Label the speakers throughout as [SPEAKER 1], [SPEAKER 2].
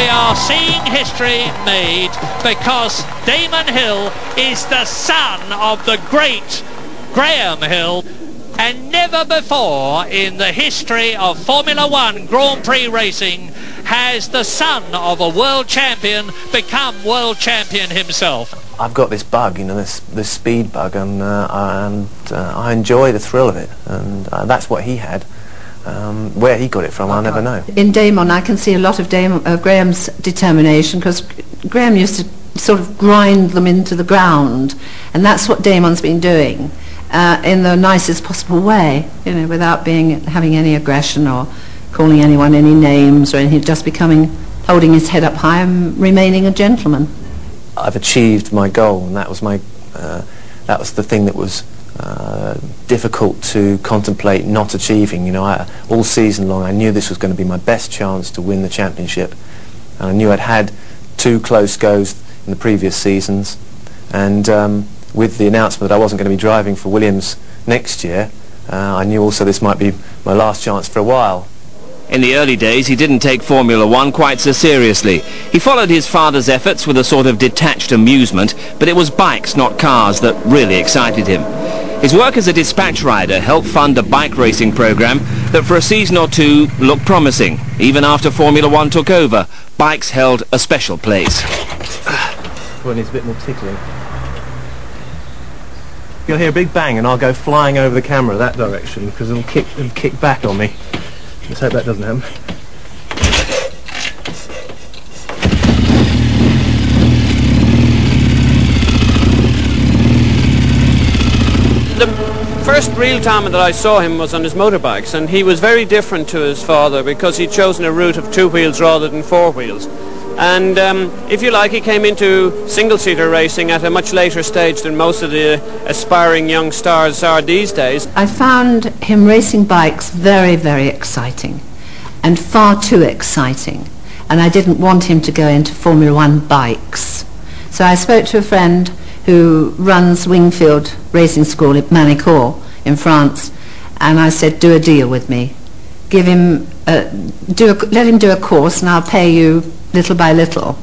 [SPEAKER 1] we are seeing history made because Damon Hill is the son of the great Graham Hill, and never before in the history of Formula One Grand Prix racing has the son of a world champion become world champion himself.
[SPEAKER 2] I've got this bug, you know, this speed bug, and I enjoy the thrill of it, and that's what he had. Where he got it from, I'll never know.
[SPEAKER 3] In Damon, I can see a lot of Graham's determination, because Graham used to sort of grind them into the ground, and that's what Damon's been doing in the nicest possible way, you know, without having any aggression or calling anyone any names or anything, just holding his head up high and remaining a gentleman.
[SPEAKER 2] I've achieved my goal, and that was the thing that was difficult to contemplate not achieving. You know, all season long I knew this was going to be my best chance to win the championship, and I knew I'd had 2 close goes in the previous seasons, and with the announcement that I wasn't going to be driving for Williams next year, I knew also this might be my last chance for a while.
[SPEAKER 4] In the early days, he didn't take Formula One quite so seriously. He followed his father's efforts with a sort of detached amusement, but it was bikes, not cars, that really excited him. His work as a dispatch rider helped fund a bike racing program that for a season or 2 looked promising. Even after Formula One took over, bikes held a special place.
[SPEAKER 2] Well, it needs a bit more tickling. You'll hear a big bang and I'll go flying over the camera that direction, because it'll kick back on me. Let's hope that doesn't happen.
[SPEAKER 5] The first real time that I saw him was on his motorbikes, and he was very different to his father because he'd chosen a route of 2 wheels rather than 4 wheels. And if you like, he came into single-seater racing at a much later stage than most of the aspiring young stars are these days.
[SPEAKER 3] I found him racing bikes very, very exciting, and far too exciting, and I didn't want him to go into Formula One bikes. So I spoke to a friend who runs Wingfield Racing School at Manicourt in France, and I said, do a deal with me. Give him, let him do a course, and I'll pay you little by little,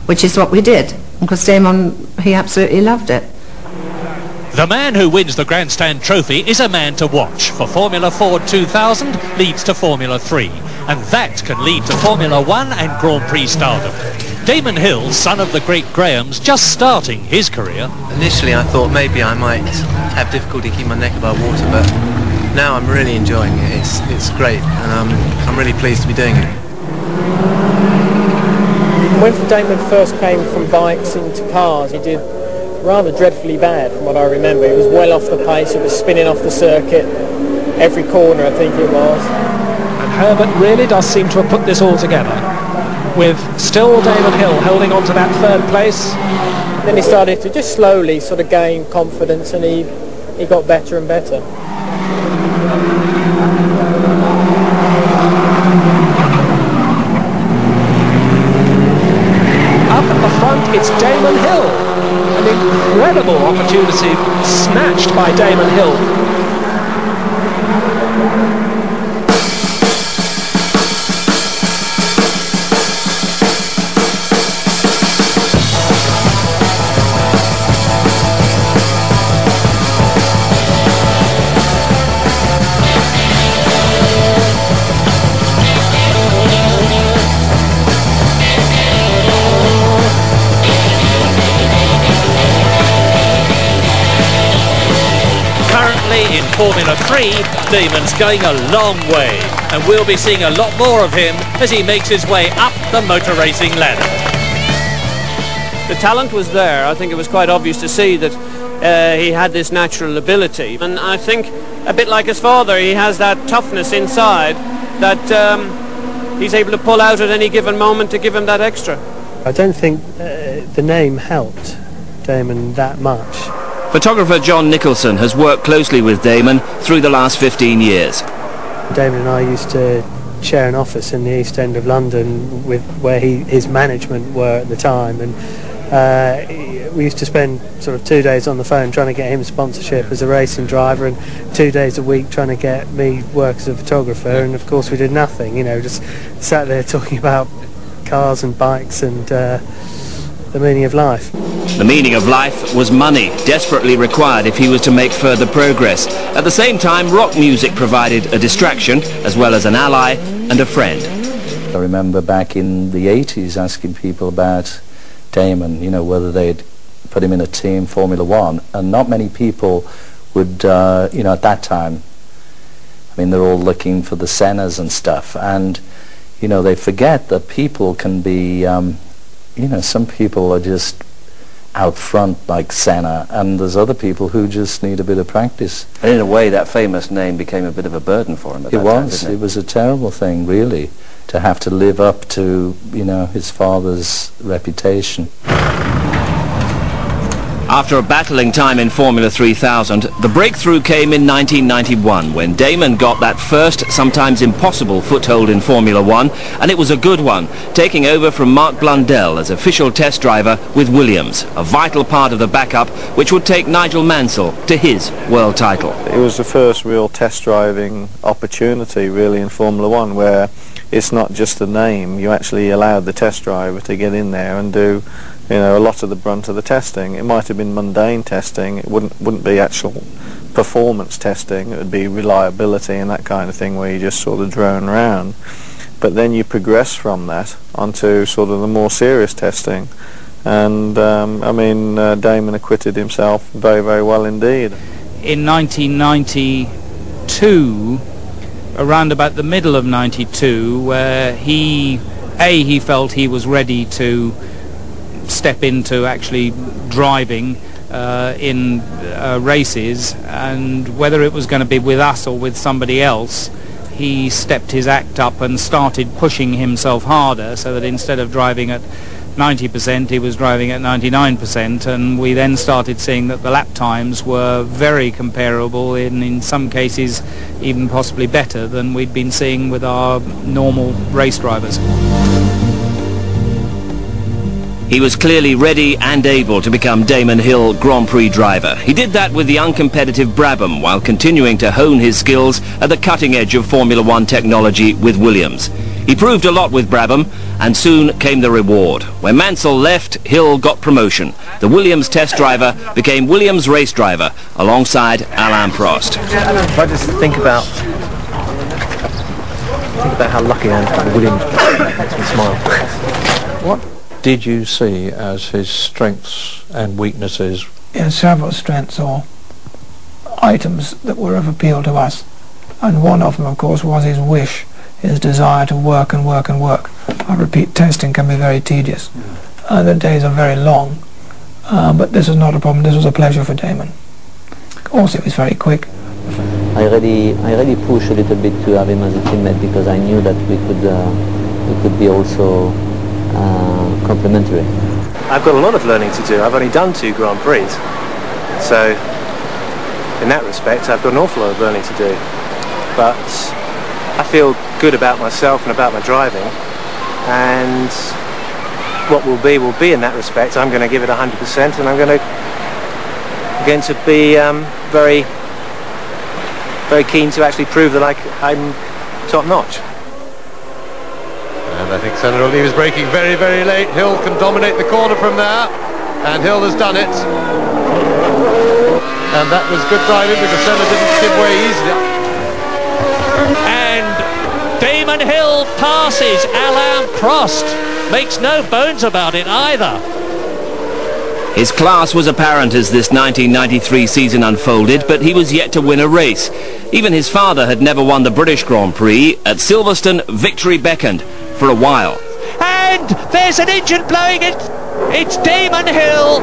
[SPEAKER 3] which is what we did. Because Damon, he absolutely loved it.
[SPEAKER 1] The man who wins the Grandstand Trophy is a man to watch, for Formula Ford 2000 leads to Formula 3, and that can lead to Formula 1 and Grand Prix stardom. Damon Hill, son of the great Grahams, just starting his career.
[SPEAKER 2] Initially I thought maybe I might have difficulty keeping my neck above water, but now I'm really enjoying it. It's great, and I'm really pleased to be doing it.
[SPEAKER 6] When Damon first came from bikes into cars, he did rather dreadfully bad from what I remember. He was well off the pace, he was spinning off the circuit, every corner I think it was.
[SPEAKER 7] And Herbert really does seem to have put this all together, with still Damon Hill holding on to that 3rd place.
[SPEAKER 6] Then he started to just slowly sort of gain confidence, and he got better and better.
[SPEAKER 7] It's Damon Hill. An incredible opportunity snatched by Damon Hill.
[SPEAKER 1] In Formula 3, Damon's going a long way, and we'll be seeing a lot more of him as he makes his way up the motor racing ladder.
[SPEAKER 5] The talent was there. I think it was quite obvious to see that he had this natural ability, and I think a bit like his father, he has that toughness inside that he's able to pull out at any given moment to give him that extra.
[SPEAKER 6] I don't think the name helped Damon that much.
[SPEAKER 4] Photographer John Nicholson has worked closely with Damon through the last 15 years.
[SPEAKER 6] Damon and I used to share an office in the East End of London with where his management were at the time, and we used to spend sort of 2 days on the phone trying to get him sponsorship as a racing driver, and 2 days a week trying to get me work as a photographer, and of course we did nothing, you know, just sat there talking about cars and bikes and the meaning of life.
[SPEAKER 4] The meaning of life was money, desperately required if he was to make further progress. At the same time, rock music provided a distraction, as well as an ally and a friend.
[SPEAKER 8] I remember back in the 80s asking people about Damon, you know, whether they'd put him in a team Formula One, and not many people would, you know, at that time, I mean, they're all looking for the Sennas and stuff, and, you know, they forget that people can be, you know, some people are just out front like Senna, and there's other people who just need a bit of practice.
[SPEAKER 2] And in a way, that famous name became a bit of a burden for him at that time, didn't it?
[SPEAKER 8] It was a terrible thing, really, to have to live up to, you know, his father's reputation.
[SPEAKER 4] After a battling time in Formula 3000, the breakthrough came in 1991 when Damon got that first, sometimes impossible foothold in Formula 1, and it was a good one, taking over from Mark Blundell as official test driver with Williams, a vital part of the backup which would take Nigel Mansell to his world title.
[SPEAKER 9] It was the first real test driving opportunity really in Formula 1 where it's not just a name, you actually allowed the test driver to get in there and do, you know, a lot of the brunt of the testing. It might have been mundane testing, it wouldn't be actual performance testing, it would be reliability and that kind of thing where you just sort of drone around. But then you progress from that onto sort of the more serious testing. And I mean, Damon acquitted himself very, very well indeed.
[SPEAKER 10] In 1992, around about the middle of 92, where he felt he was ready to step into actually driving in races, and whether it was going to be with us or with somebody else, he stepped his act up and started pushing himself harder, so that instead of driving at 90% he was driving at 99%, and we then started seeing that the lap times were very comparable, in some cases even possibly better than we'd been seeing with our normal race drivers.
[SPEAKER 4] He was clearly ready and able to become Damon Hill Grand Prix driver. He did that with the uncompetitive Brabham while continuing to hone his skills at the cutting edge of Formula One technology with Williams. He proved a lot with Brabham, and soon came the reward. When Mansell left, Hill got promotion. The Williams test driver became Williams race driver alongside Alain Prost.
[SPEAKER 2] If I just think about how lucky I am to have a Williams driver, that makes me smile.
[SPEAKER 11] What did you see as his strengths and weaknesses?
[SPEAKER 12] He had several strengths or items that were of appeal to us, and one of them, of course, was his wish, his desire to work and work and work. I repeat, testing can be very tedious. The days are very long, but this is not a problem. This was a pleasure for Damon. Also, it was very quick.
[SPEAKER 13] I really pushed a little bit to have him as a teammate because I knew that we could be also complementary.
[SPEAKER 2] I've got a lot of learning to do. I've only done 2 Grand Prix, so in that respect I've got an awful lot of learning to do. But I feel good about myself and about my driving, and what will be in that respect. I'm going to give it 100%, and I'm going to be very, very keen to actually prove that I'm top notch.
[SPEAKER 14] And I think Senna will leave his braking very, very late. Hill can dominate the corner from there, and Hill has done it. And that was good driving because Senna didn't give way easily.
[SPEAKER 1] And Damon Hill passes Alain Prost. Makes no bones about it either.
[SPEAKER 4] His class was apparent as this 1993 season unfolded, but he was yet to win a race. Even his father had never won the British Grand Prix. At Silverstone, victory beckoned for a while.
[SPEAKER 1] And there's an engine blowing it. It's Damon Hill.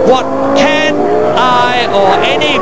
[SPEAKER 1] What can I or anybody